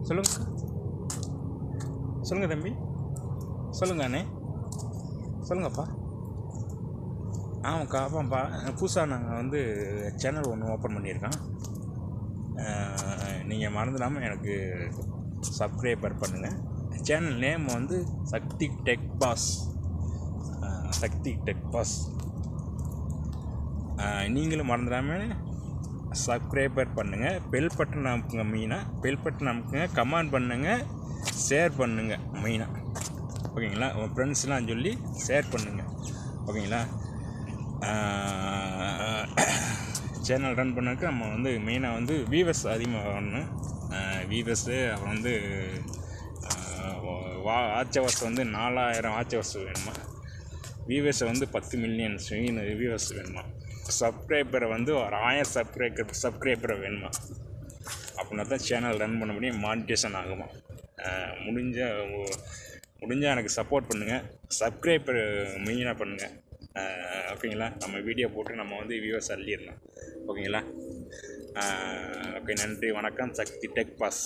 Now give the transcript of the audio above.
சொல்லுங்க சொல்லுங்கள் தம்பி, சொல்லுங்க அண்ணே, சொல்லுங்கப்பா. ஆமாக்கா, ஆமாப்பா. புதுசாக நாங்கள் வந்து சேனல் ஒன்று ஓப்பன் பண்ணியிருக்கோம். நீங்கள் மறந்துடாமல் எனக்கு சப்ஸ்கிரைபர் பண்ணுங்கள். சேனல் நேம் வந்து Sakthi tech boss. Sakthi tech boss. நீங்களும் மறந்துடாமல் சப்ஸ்கிரைபர் பண்ணுங்கள். பெல் பட்டன் அமுக்குங்க. மெயினாக பெல் பட்டன் அமுக்குங்க. கமெண்ட் பண்ணுங்கள், ஷேர் பண்ணுங்கள் மெயினாக. ஓகேங்களா? உங்கள் ஃப்ரெண்ட்ஸ்லாம் சொல்லி ஷேர் பண்ணுங்கள். ஓகேங்களா? சேனல் ரன் பண்ணதுக்கு நம்ம வந்து மெயினாக வந்து வியூவர்ஸ் அதிகமாக வரணும். வியூவர்ஸு அப்புறம் வந்து வாட்ச் ஹவர்ஸ் வந்து 4000 வாட்ச் ஹவர்ஸ் வேணுமா. வியூவர்ஸை வந்து 10 மில்லியன் வியூவர்ஸ் வேணுமா. சப்ஸ்கிரைபரை வந்து ஒரு 1000 சப்ஸ்கிரைபரை வேணுமா. அப்படின்னா தான் சேனல் ரன் பண்ண முடியும், மானிட்டேஷன் ஆகுமா. முடிஞ்சால் எனக்கு சப்போர்ட் பண்ணுங்கள். சப்ஸ்கிரைபர் மெயினாக பண்ணுங்கள். ஓகேங்களா? நம்ம வீடியோ போட்டு நம்ம வந்து வியூவர்ஸ் அள்ளிடலாம். ஓகேங்களா? ஓகே, நன்றி, வணக்கம். சக்தி டெக் பாஸ்.